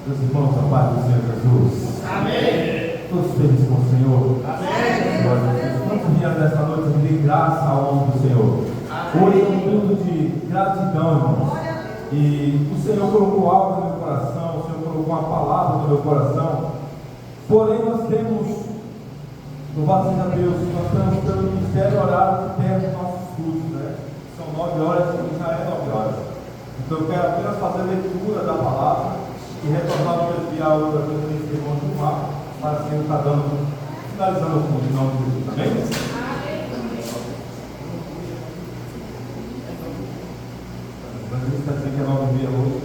Meus irmãos, a paz do Senhor Jesus. Amém. Todos felizes com o Senhor. Amém. Glória a Deus. Quantos dias nesta noite render graça ao nome do Senhor? Hoje é um minuto de gratidão, irmãos. E o Senhor colocou algo no meu coração, o Senhor colocou uma palavra no meu coração. Porém, nós temos, louvado seja Deus, nós estamos pelo ministério horário que tem os nossos cultos, né? São 9 horas e já é 9 horas. Então eu quero apenas fazer a leitura da palavra e retornar no desviar outra vez nesse irmão de mar, para assim estar dando, finalizando o culto em nome de Jesus. Amém? Mas ele está dizendo que é 9h30 hoje.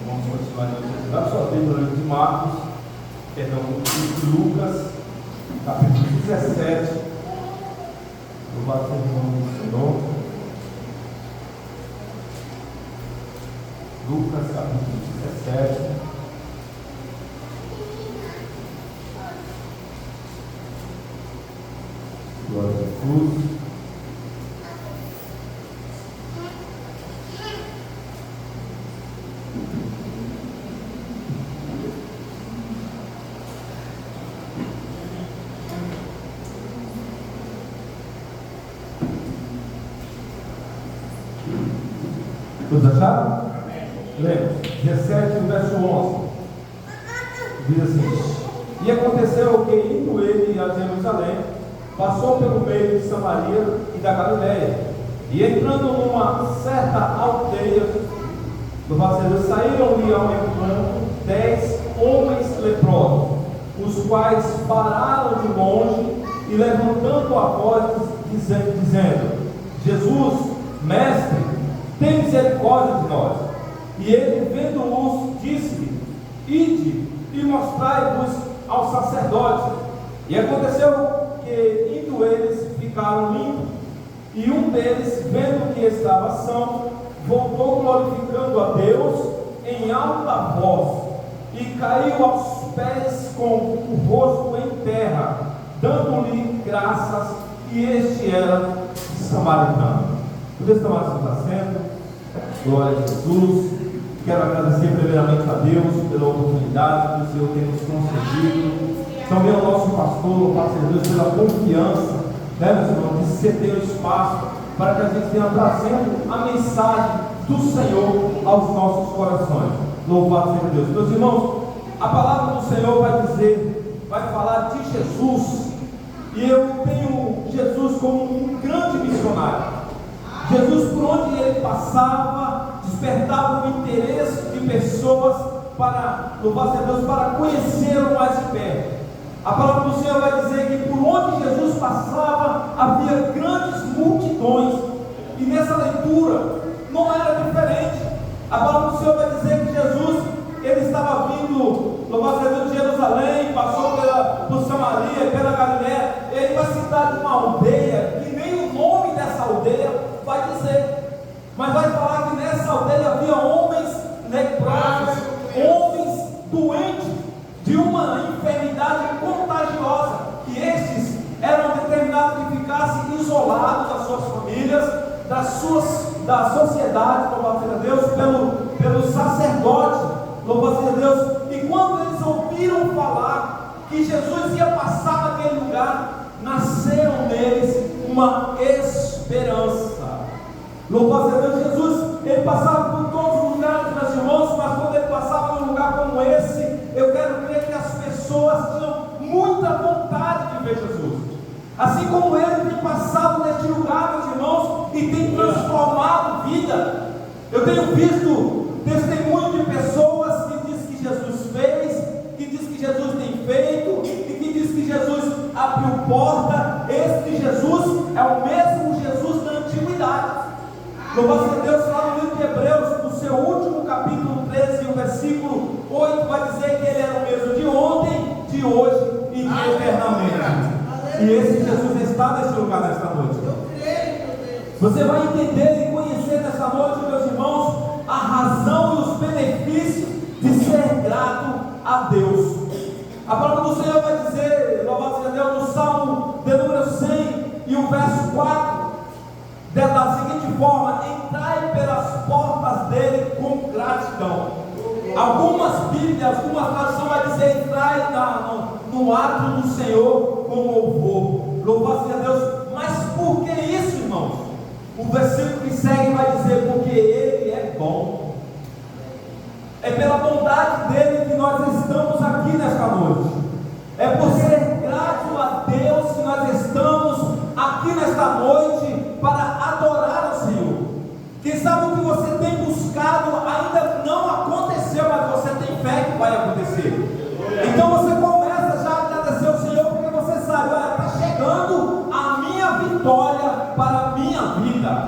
Vamos continuar em dá sua Bíblia no livro de Marcos, perdão, no livro de Lucas, capítulo 17. Louvado seja o nome do Senhor. Lucas capítulo 17. Glória a Jesus. Todos acharam? Lemos, 17, verso 11. Diz assim: E aconteceu que, indo ele a Jerusalém, passou pelo meio de Samaria e da Galiléia, e entrando numa certa aldeia, saíram-lhe ao encontro 10 homens leprosos, os quais pararam de longe e levantando a voz, dizendo: Jesus, mestre, tem misericórdia de nós. E ele, vendo-os, disse-lhe: Ide e mostrai-vos aos sacerdotes. E aconteceu que, indo eles, ficaram limpos. E um deles, vendo que estava são, voltou glorificando a Deus em alta voz, e caiu aos pés com o rosto em terra, dando-lhe graças, e este era samaritano. Podeis tomar seu assento. Glória a Jesus. Quero agradecer primeiramente a Deus pela oportunidade que o Senhor tem nos concedido. Também ao nosso pastor, ao Pastor Deus, pela confiança, né, meus irmãos, de ceder o espaço para que a gente tenha trazendo a mensagem do Senhor aos nossos corações. Louvado seja Deus. Meus irmãos, a palavra do Senhor vai falar de Jesus, e eu tenho Jesus como um grande missionário. Jesus, por onde ele passava, despertava o interesse de pessoas para, louvado seja Deus, para conhecê-lo mais de perto. A palavra do Senhor vai dizer que por onde Jesus passava, havia grandes multidões, e nessa leitura não era diferente. A palavra do Senhor vai dizer que Jesus, ele estava vindo, louvado seja Deus, de Jerusalém, passou por Samaria, pela Galiléia. Ele vai citar uma aldeia, que nem o nome dessa aldeia vai dizer, mas vai falar que nessa aldeia havia homens leprosos, homens doentes de uma enfermidade contagiosa, que estes eram determinados que ficassem isolados das suas famílias, da sociedade, louvado seja Deus, pelos sacerdotes, louvado seja Deus. E quando eles ouviram falar que Jesus ia passar naquele lugar, nasceram neles uma esperança. Louvado seja Deus. Jesus, ele passava por todos os lugares, meus irmãos, mas quando ele passava num lugar como esse, eu quero crer que as pessoas tinham muita vontade de ver Jesus. Assim como ele tem passado neste lugar, meus irmãos, e tem transformado vida. Eu tenho visto testemunho de pessoas que diz que Jesus fez, que diz que Jesus tem feito, e que diz que Jesus abriu porta. Este Jesus é o mesmo Jesus da antiguidade. Louvado seja Deus, lá no livro de Hebreus, no seu último capítulo 13, o versículo 8, vai dizer que ele era o mesmo de ontem, de hoje e de eternamente. E esse Jesus está nesse lugar nesta noite. Você vai entender e conhecer nesta noite, meus irmãos, a razão e os benefícios de ser grato a Deus. A palavra do Senhor vai dizer, louvado seja Deus, no Salmo de número 100 e o verso 4, da seguinte forma: entrai pelas portas dele com gratidão. Algumas Bíblias, algumas traduções vai dizer entrar no ato do Senhor com louvor. Louvado seja Deus. Mas por que isso, irmãos? O versículo que segue vai dizer: porque Ele é bom. É pela bondade dele que nós estamos aqui nesta noite. É por ser grato a Deus que nós estamos aqui nesta noite para adorar ao Senhor. Quem sabe o que você tem buscado ainda não aconteceu, mas você tem fé que vai acontecer. Então você começa já a agradecer ao Senhor, porque você sabe: olha, está chegando a minha vitória para a minha vida.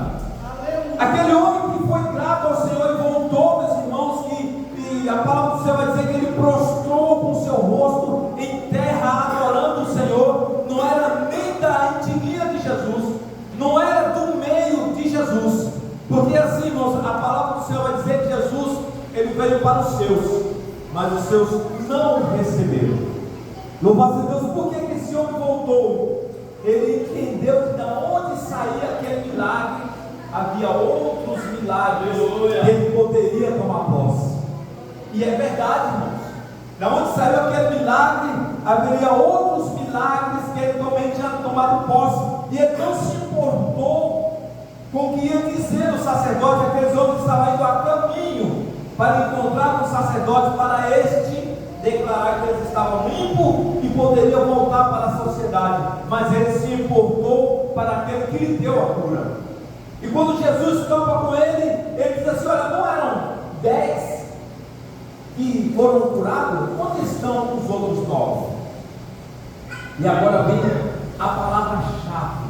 Aquele homem que foi grato ao Senhor e voltou, meus irmãos, que a palavra do Senhor vai dizer que ele prostrou com o seu rosto em terra, adorando o Senhor. Não era nem da etnia de Jesus, não era do meio de Jesus, porque assim, irmãos, a palavra do Senhor vai dizer que Jesus, ele veio para os seus, mas os seus não o receberam. Louvado seja Deus. Por que esse homem voltou? Ele entendeu que da onde saía aquele milagre, havia outros milagres que ele poderia tomar posse. E é verdade, irmãos. Da onde saiu aquele milagre, haveria outros milagres que ele também tinha tomado posse. E ele não se importou com o que ia dizer o sacerdote. Aqueles homens estavam indo a caminho para encontrar com o sacerdote, para este declarar que eles estavam limpos e poderiam voltar para a sociedade. Mas ele se importou para aquele que lhe deu a cura. E quando Jesus campa com ele, ele diz assim: olha, não eram 10 que foram curados? Onde estão os outros 9? E agora vem a palavra-chave,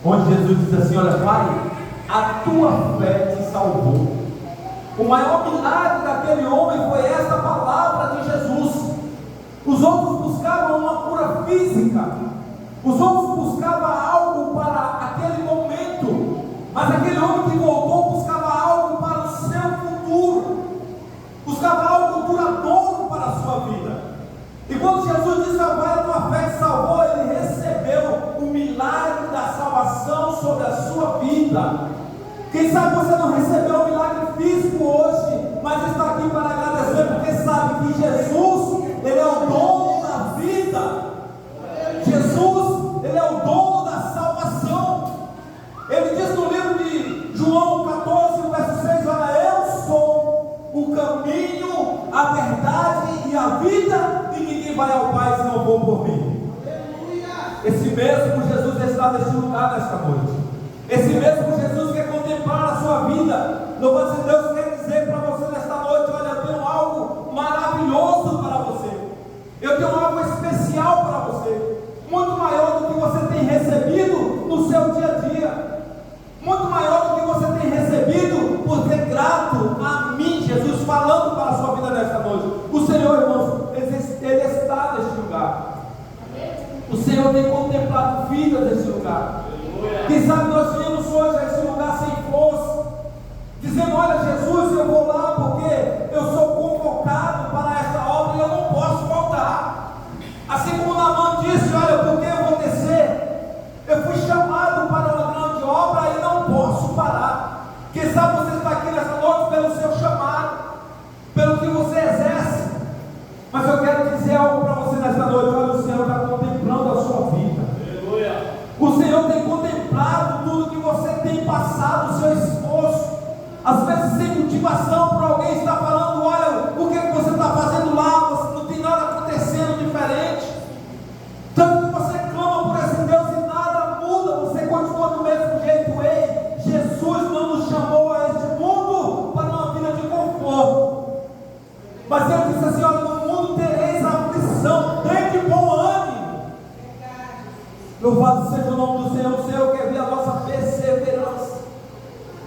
onde Jesus diz assim: olha, Pai, a tua fé te salvou. O maior milagre daquele homem foi esta palavra de Jesus. Os outros buscavam uma cura física, os outros buscavam algo para aquele momento, mas aquele homem que voltou buscava algo para o seu futuro, buscava algo duradouro para a sua vida. E quando Jesus disse: Pai, a tua fé te salvou, ele recebeu o milagre da salvação sobre a sua vida. Quem sabe você não recebeu o milagre físico hoje, mas está aqui para agradecer, porque sabe que Jesus, ele é o dono da vida. Jesus, ele é o dono da salvação. Ele diz no livro de João 14, verso 6, olha, eu sou o caminho, a verdade e a vida, e ninguém vai ao Pai se não for por mim. Esse mesmo Jesus está neste lugar nesta noite. Esse mesmo Jesus quer contemplar a sua vida. Louvado seja Deus, quer dizer para você nesta noite: olha, eu tenho algo maravilhoso para você, eu tenho algo especial para você, muito maior do que você tem recebido no seu dia a dia, muito maior do que você tem recebido por ser grato a mim. Jesus falando para a sua vida nesta noite. O Senhor, irmãos, ele está neste lugar. O Senhor tem contemplado vidas neste lugar. Quem sabe nós viemos hoje a esse lugar sem força, dizendo: olha, Jesus, eu vou lá porque eu sou convocado para esta obra e eu não posso faltar. Assim como Naamã disse: olha, porque eu vou descer, eu fui chamado para uma grande obra e não posso parar. Quem sabe você está aqui nesta noite pelo seu chamado, pelo que você exerce. Mas eu quero dizer algo para você nesta noite: olha, o Senhor está contemplando a sua vida. O Senhor tem contemplado tudo que você tem passado, o seu esforço. Às vezes sem motivação, por alguém está falando: olha, o que você está fazendo lá? Você não tem nada acontecendo diferente. Tanto que você clama por esse Deus e nada muda, você continua do mesmo jeito. Ei, Jesus não nos chamou a este mundo para uma vida de conforto, mas Ele disse assim: olha, no mundo tereis aflição, tem de bom ânimo. Louvado seja o nome do Senhor. O Senhor quer ver a nossa perseverança,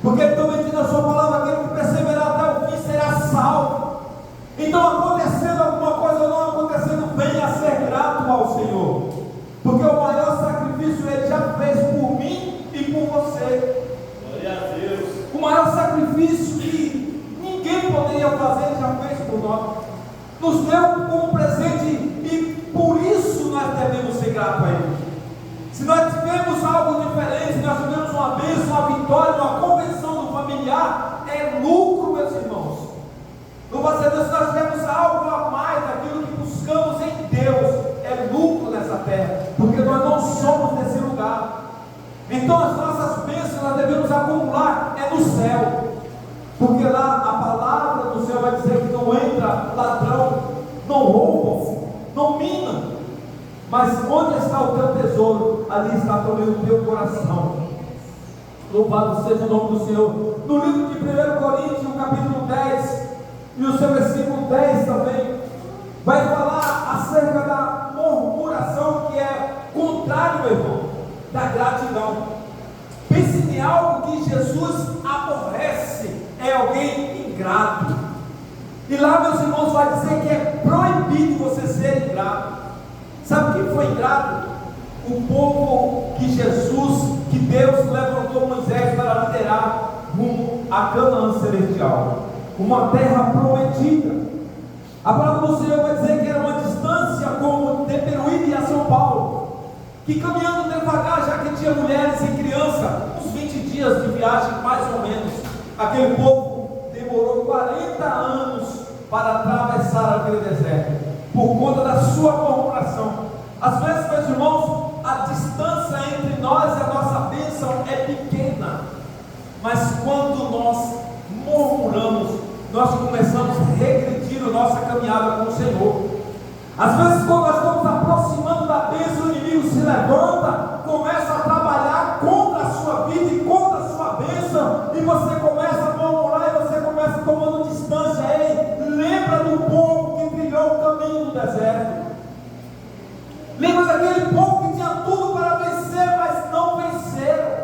porque Ele também diz na sua palavra: aquele que perseverar até o fim será salvo. Então, acontecendo alguma coisa ou não acontecendo, venha a ser grato ao Senhor, porque o maior sacrifício Ele já fez por mim e por você. Glória a Deus. O maior sacrifício que ninguém poderia fazer, Ele já fez por nós, nos deu como presente, e por isso nós devemos ser gratos a Ele. Se nós tivemos algo diferente, nós tivemos uma bênção, uma vitória, uma convenção do familiar, é lucro, meus irmãos. Louvado seja Deus, se nós ladrão não roubam, não minam. Mas onde está o teu tesouro, ali está também o teu coração. Louvado seja o nome do Senhor. No livro de 1 Coríntios, capítulo 10, e o seu versículo 10 também, vai falar acerca da murmuração, que é contrário, meu irmão, da gratidão. Pense em algo que Jesus aborrece, é alguém ingrato. E lá, meus irmãos, vai dizer que é proibido você ser ingrato. Sabe quem foi ingrato? O povo que Jesus, que Deus levantou Moisés para liderar rumo a Canaã celestial, uma terra prometida. A palavra do Senhor vai dizer que era uma distância como de Peruíbe a São Paulo, que caminhando devagar, já que tinha mulheres e crianças, uns 20 dias de viagem mais ou menos, aquele povo demorou 40 anos para atravessar aquele deserto, por conta da sua murmuração. Às vezes, meus irmãos, a distância entre nós e a nossa bênção é pequena, mas quando nós murmuramos, nós começamos a regredir a nossa caminhada com o Senhor. Às vezes, quando nós estamos aproximando da bênção, o inimigo se levanta, começa a trabalhar contra a sua vida e contra a sua bênção, e você começa a murmurar, e você começa tomando distância. Ei, lembra do povo que trilhou o caminho do deserto. Lembra daquele povo que tinha tudo para vencer, mas não venceram.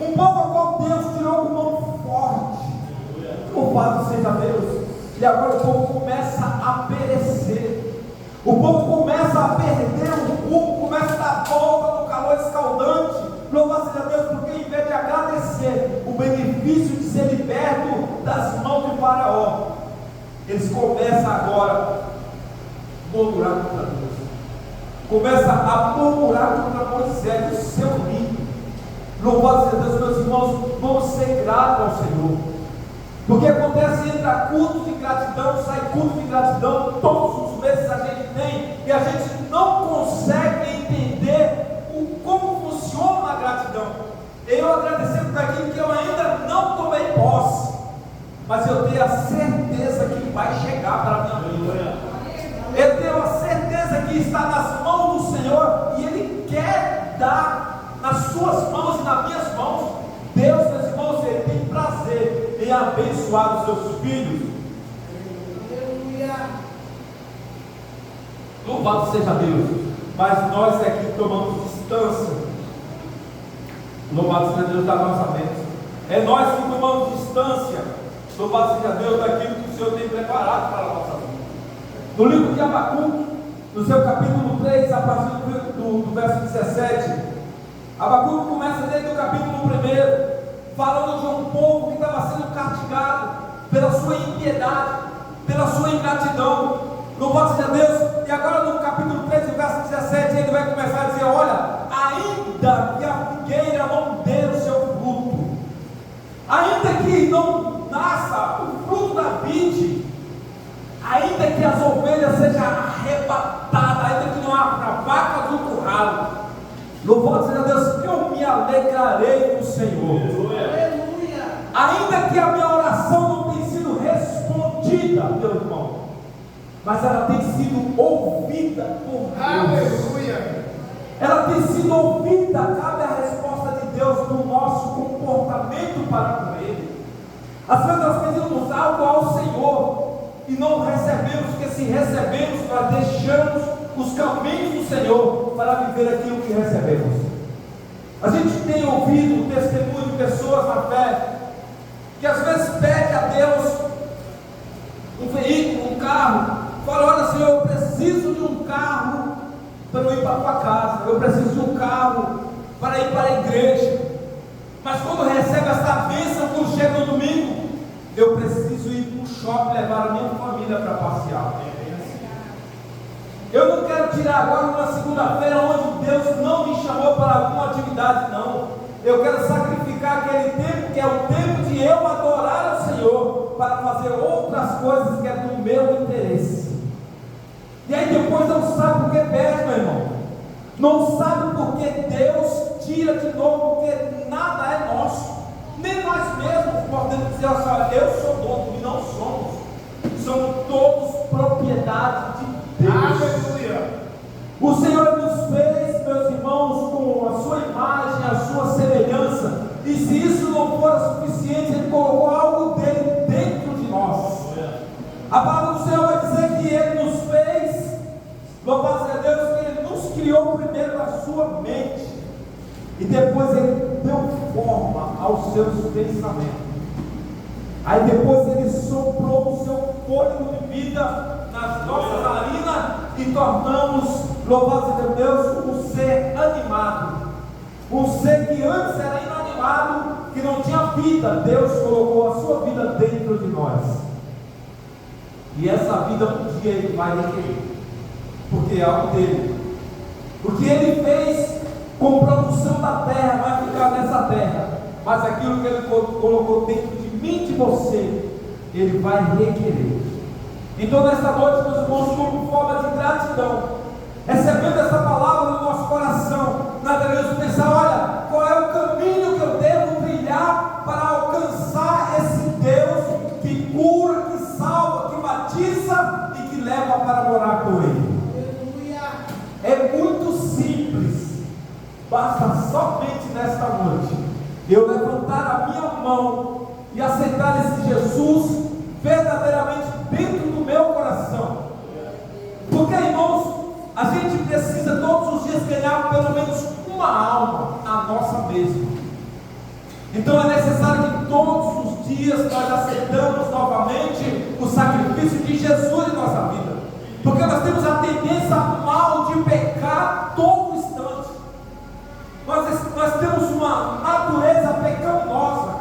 Um povo ao qual Deus tirou com mão forte. Louvado seja Deus. E agora o povo começa a perecer. O povo começa a perder o rumo, começa a dar volta no calor escaldante. Louvado seja Deus, porque em vez de agradecer o benefício de ser liberto das mãos de Faraó, eles começam agora a murmurar contra Deus. Começa a murmurar contra Moisés, o seu líder. Louvado seja Deus, meus irmãos, vamos ser gratos ao Senhor. Porque acontece, entra culto de gratidão, sai culto de gratidão, todos os meses a gente tem, e a gente não consegue entender como funciona a gratidão. Eu agradecendo por aquilo que eu ainda não tomei posse, mas eu tenho a certeza que vai chegar para a minha vida. Eu tenho a certeza que está nas mãos do Senhor, e Ele quer dar nas suas mãos e nas minhas mãos. Deus, meus irmãos, Ele tem prazer em abençoar os seus filhos. Louvado seja Deus. Mas nós aqui tomamos distância. Louvado seja Deus da nossa bênção. É nós que tomamos distância. Louvado seja Deus daquilo que o Senhor tem preparado para a nossa vida. No livro de Abacuque, no seu capítulo 3, a partir do verso 17, Abacuque começa desde o capítulo 1, falando de um povo que estava sendo castigado pela sua impiedade, pela sua ingratidão. Louvado seja Deus. E agora no capítulo 3, no verso 17, ele vai começar a dizer: olha, ainda que a figueira não dê o seu fruto, ainda que não nasça o fruto da vide, ainda que as ovelhas sejam arrebatadas, ainda que não haja vacas no curral, louvado seja Deus, eu me alegrarei no Senhor. Aleluia. Ainda que a minha oração não tenha sido respondida, meu irmão, mas ela tem sido ouvida por Deus. Aleluia. Ela tem sido ouvida. Cabe a resposta de Deus no nosso comportamento para com Ele. Às vezes nós pedimos algo ao Senhor e não recebemos, porque se recebemos, nós deixamos os caminhos do Senhor para viver aquilo que recebemos. A gente tem ouvido o testemunho de pessoas na fé que às vezes pede a Deus um veículo, um carro, fala: olha Senhor, eu preciso de um carro para eu ir para a tua casa, eu preciso de um carro para ir para a igreja. Mas quando recebe essa bênção, quando chega no domingo, eu preciso ir para o shopping, levar a minha família para passear. Eu não quero tirar agora uma segunda-feira onde Deus não me chamou para alguma atividade, não. Eu quero sacrificar aquele tempo que é o tempo de eu adorar ao Senhor, para fazer outras coisas que é do meu interesse. E aí depois não sabe por que perde, meu irmão. Não sabe por que Deus tira de novo, porque nada é nosso. Nem nós mesmos podemos dizer assim: olha, eu sou dono, e não somos. Somos propriedade de Deus. Aleluia. O Senhor nos fez, meus irmãos, com a sua imagem, a sua semelhança, e se isso não for suficiente, Ele colocou algo dele dentro de nós. A palavra do Senhor vai dizer que Ele nos fez, louvado seja Deus, que Ele nos criou primeiro na sua mente, e depois Ele deu forma aos seus pensamentos. Aí depois Ele soprou o seu fôlego de vida nas nossas narinas e tornamos, louvado seja Deus, um ser animado. Um ser que antes era inanimado, que não tinha vida. Deus colocou a sua vida dentro de nós. E essa vida um dia Ele vai requerer, porque é algo dele. O que Ele fez com produção da terra vai ficar nessa terra, mas aquilo que Ele colocou dentro de mim e de você, Ele vai requerer. Então nesta noite, meus irmãos, como forma de gratidão, recebendo essa palavra no nosso coração, nós devemos pensar: olha, qual é o caminho que eu devo trilhar para alcançar esse Deus que cura, que salva, que batiza e que leva para morar com Ele. É muito simples, basta somente nesta noite eu levantar a minha mão e aceitar esse Jesus verdadeiramente dentro do meu coração. Porque, irmãos, a gente precisa todos os dias ganhar pelo menos uma alma a nossa mesma. Então é necessário que todos os dias nós aceitamos novamente o sacrifício de Jesus em nossa vida, porque nós temos a tendência mal de pecar todo instante. Nós temos uma natureza pecaminosa.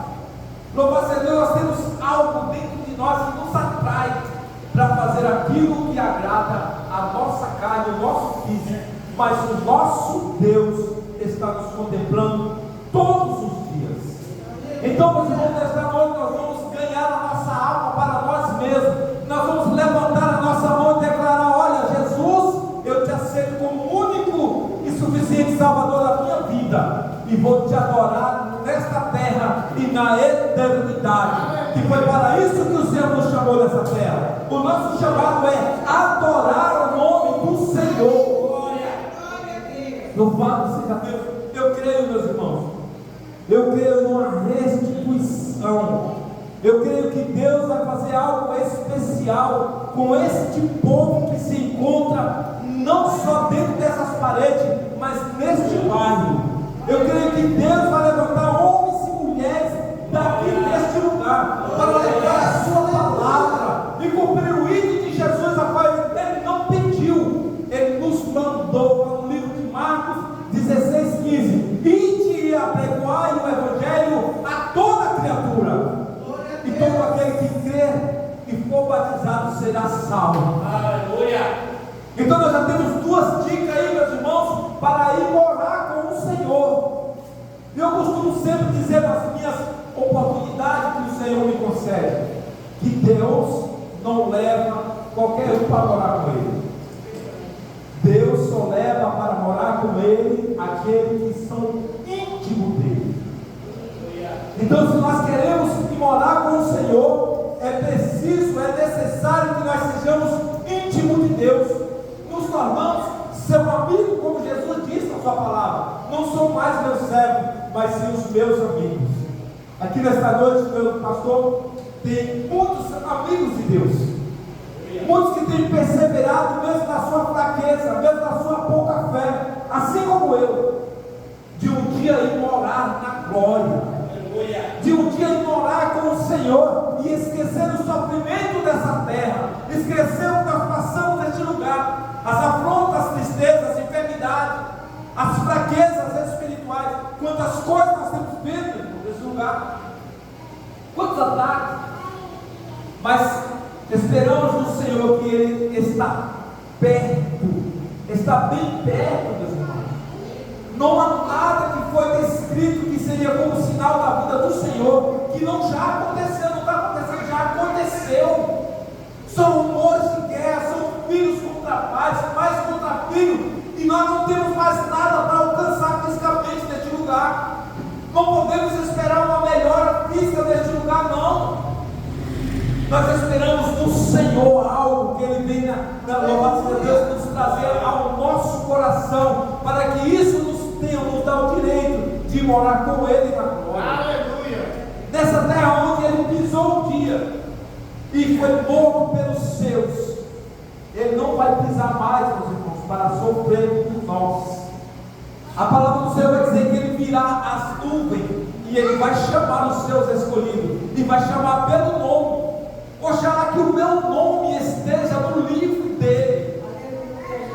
Louvado seja Deus, nós temos algo dentro de nós que nos atrai para fazer aquilo que agrada a nossa carne, o nosso físico. Mas o nosso Deus está nos contemplando todos os dias. Então, meus irmãos, nesta noite nós vamos ganhar a nossa alma para nós mesmos. Nós vamos levantar a nossa mão e declarar: olha, Jesus, eu te aceito como único e suficiente Salvador da minha vida, e vou te adorar nesta terra e na eternidade. E foi para isso que o Senhor nos chamou nessa terra. O nosso chamado é adorar o nome do Senhor. Louvado seja Deus. Eu creio, meus irmãos, eu creio numa restituição. Eu creio que Deus vai fazer algo especial com este povo que se encontra não só dentro dessas paredes, mas neste bairro. Eu creio que Deus vai levantar homens e mulheres daqui neste lugar para levar a sua palavra e cumprir o hino de Jesus, a qual Ele não pediu, Ele nos mandou. No livro de Marcos 16:15: ide e apregoai o Evangelho a toda criatura, e todo aquele que crer e for batizado será salvo. Aleluia! Então nós já temos duas dicas aí, meus irmãos, para ir morar com o Senhor. Eu costumo sempre dizer nas minhas oportunidades que o Senhor me concede, que Deus não leva qualquer um para morar com Ele. Deus só leva para morar com Ele aqueles que são íntimos dEle. Então, se nós queremos morar com o Senhor, é preciso, é necessário que nós sejamos íntimos de Deus. Nos tornamos seu amigo, como Jesus disse na sua palavra: não são mais meus servos, mas sim os meus amigos. Aqui nesta noite, meu pastor, tem muitos amigos de Deus, muitos que têm perseverado mesmo na sua fraqueza, mesmo na sua pouca fé, assim como eu, de um dia ir morar na glória, de um dia ir morar com o Senhor e esquecer o sofrimento dessa terra, esquecer o que nós passamos neste lugar, as afrontas, as tristezas, as enfermidades, as fraquezas espirituais, quantas coisas nós temos visto nesse lugar, quantos ataques, mas esperamos no Senhor que Ele está perto, está bem perto, meus irmãos. Não há nada que foi descrito que seria como sinal da vida do Senhor que não já aconteceu, não está acontecendo, já aconteceu. São rumores de guerra, são filhos contra pais, pais contra filhos, e nós não temos mais nada para alcançar fisicamente neste lugar. Não podemos esperar uma melhora física neste lugar, não. Nós esperamos esperamos no Senhor algo que Ele venha, louvado seja Deus, nos trazer ao nosso coração, para que isso nos dá o direito de morar com Ele na glória. Aleluia! Nessa terra onde Ele pisou um dia e foi morto pelos seus, Ele não vai pisar mais, meus irmãos, para sofrer por nós. A palavra do Senhor vai dizer que Ele virá as nuvens e Ele vai chamar os seus escolhidos e vai chamar pelo nome. Oxalá que o meu nome esteja no livro dele.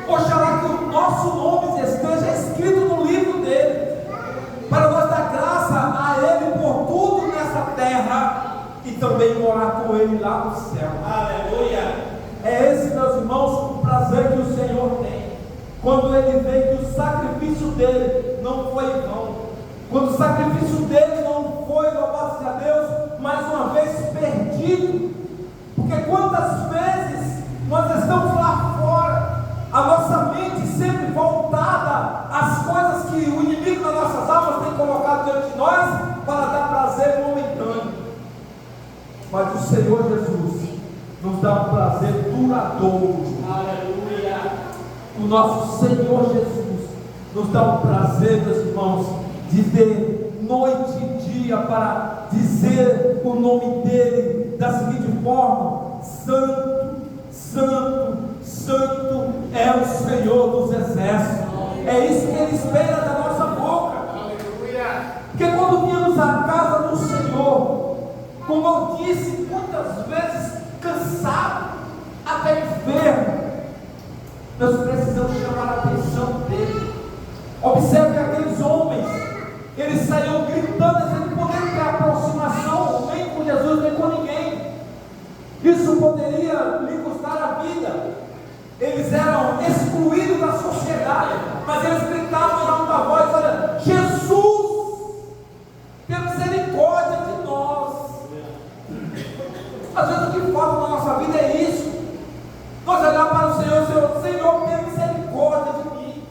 Oxalá que o nosso nome esteja escrito no livro dele, para nós dar graça a Ele por tudo nessa terra e também morar com Ele lá no céu. Aleluia! É esse, meus irmãos, o prazer que o Senhor tem, quando Ele vê que o sacrifício dele não foi em vão, quando o sacrifício dele não foi, louvado seja Deus, mais uma vez perdido. Porque quantas vezes nós estamos lá fora, a nossa mente sempre voltada às coisas que o inimigo das nossas almas tem colocado diante de nós para dar prazer momentâneo. Mas o Senhor Jesus nos dá um prazer duradouro. Aleluia! O nosso Senhor Jesus nos dá um prazer, meus irmãos, de ter noite e dia para dizer o nome dele da seguinte forma: Santo, Santo, Santo é o Senhor dos exércitos. É isso que Ele espera da nossa boca. Porque quando viemos à casa do Senhor, como eu disse, muitas vezes cansado, até enfermo, nós precisamos chamar a atenção dele. Observe aqueles homens, eles saíam gritando, sem poder ter aproximação nem com Jesus, nem com ninguém. Isso poderia lhe custar a vida. Eles eram excluídos da sociedade, mas eles gritavam em alta voz: olha, Jesus, tem misericórdia de nós. Às vezes o que falta na nossa vida é isso. Nós olhar para o Senhor, Senhor, tem misericórdia de mim.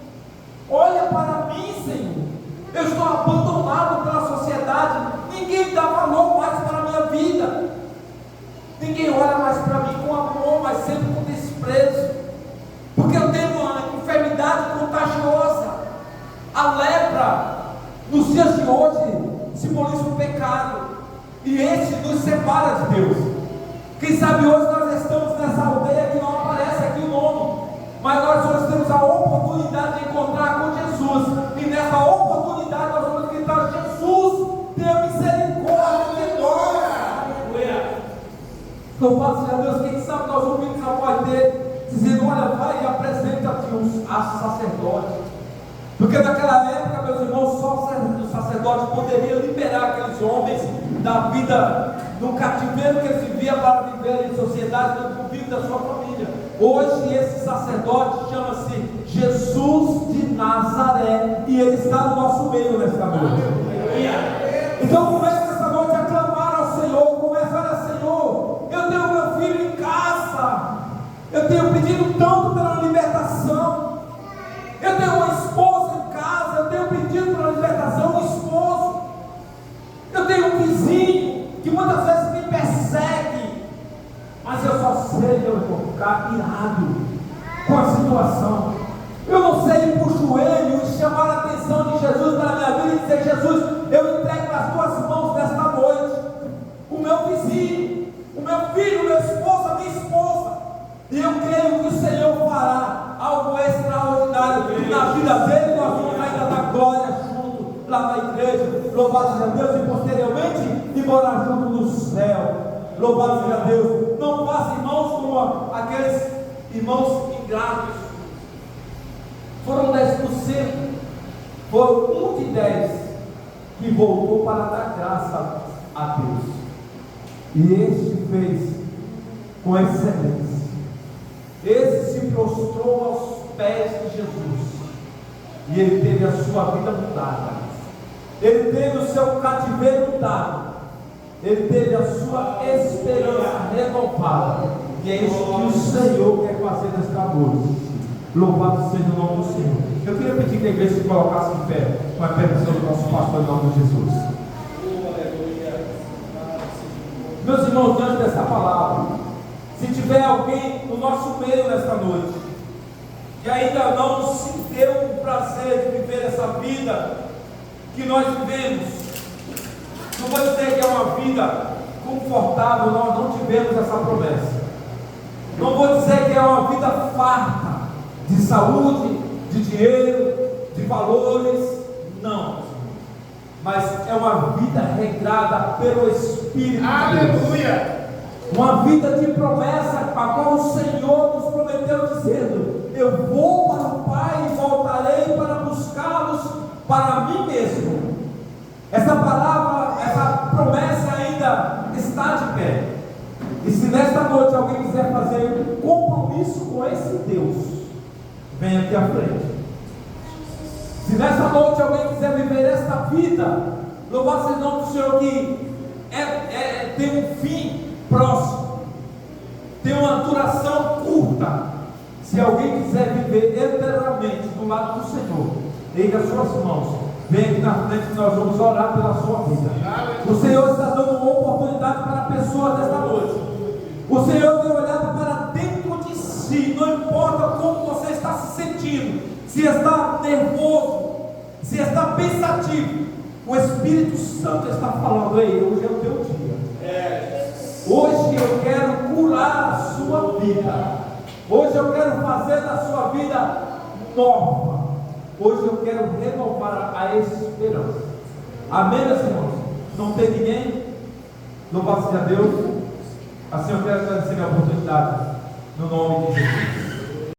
Olha para mim, Senhor. Eu estou abandonado pela sociedade. Ninguém dá valor mais para a minha vida. Ninguém olha mais para mim com amor, mas sempre com desprezo. Porque eu tenho uma enfermidade contagiosa. A lepra, nos dias de hoje, simboliza o pecado. E esse nos separa de Deus. Quem sabe hoje nós estamos nessa aldeia que não aparece aqui o nome, mas nós hoje temos a oportunidade de encontrar com Jesus. E nessa oportunidade nós vamos gritar: Jesus, tenha misericórdia de nós. Louvado seja Deus. Quem sabe nós ouvimos a voz dele dizendo: olha, vai e apresenta-te a sacerdote. Porque naquela época, meus irmãos, só o sacerdote poderia liberar aqueles homens da vida, do cativeiro que eles viviam, para viver em sociedade, no convívio da sua família. Hoje esse sacerdote chama-se Jesus de Nazaré, e ele está no nosso meio nesta noite. Então comece esta noite a clamar ao Senhor. Comece a orar: Senhor, eu tenho meu filho em casa, eu tenho pedido tanto pela libertação. Eu tenho uma esposa em casa, eu tenho pedido pela libertação, um esposo. Eu tenho um vizinho que muitas vezes me persegue, mas eu só sei eu vou ficar irado com a situação. Eu não sei ir para o joelho e chamar a atenção de Jesus na minha vida e dizer: Jesus, eu entrego nas tuas mãos nesta noite o meu vizinho, o meu filho, o meu esposo, a minha esposa. E eu creio que o Senhor fará algo extraordinário na vida dele. Nós vamos ainda dar glória junto lá na igreja, louvado seja Deus, e posteriormente e morar junto no céu. Louvado seja Deus. Não faça irmãos como aqueles irmãos ingratos. Foram 10%, foram 1 de 10 que voltou para dar graça a Deus, e este fez com excelência. Esse se prostrou aos pés de Jesus, e ele teve a sua vida mudada, ele teve o seu cativeiro mudado, ele teve a sua esperança renovada. E é isso que o Senhor quer fazer nesta noite. Louvado seja o nome do Senhor. Eu queria pedir que a igreja se colocasse em pé, com a permissão do nosso pastor, em nome de Jesus. Meus irmãos, diante dessa palavra, tiver alguém no nosso meio nesta noite, que ainda não se deu o prazer de viver essa vida que nós vivemos, não vou dizer que é uma vida confortável, nós não tivemos essa promessa. Não vou dizer que é uma vida farta de saúde, de dinheiro, de valores, não. Mas é uma vida regrada pelo Espírito de Deus. Aleluia! Uma vida de promessa, a qual o Senhor nos prometeu, dizendo: eu vou para o Pai e voltarei para buscá-los para mim mesmo. Essa palavra, essa promessa ainda está de pé. E se nesta noite alguém quiser fazer um compromisso com esse Deus, vem aqui à frente. Se nesta noite alguém quiser viver esta vida, louvado seja o nome do Senhor, que tem um fim próximo, tem uma duração curta. Se alguém quiser viver eternamente do lado do Senhor, erga as suas mãos, vem aqui na frente que nós vamos orar pela sua vida. O Senhor está dando uma oportunidade para a pessoa desta noite. O Senhor tem olhado para dentro de si, não importa como você está se sentindo, se está nervoso, se está pensativo, o Espírito Santo está falando: ei, hoje é o teu dia. Hoje eu quero curar a sua vida. Hoje eu quero fazer da sua vida nova. Hoje eu quero renovar a esperança. Amém, meus irmãos? Não tem ninguém? Louvado seja Deus. Assim eu quero agradecer a oportunidade, no nome de Jesus.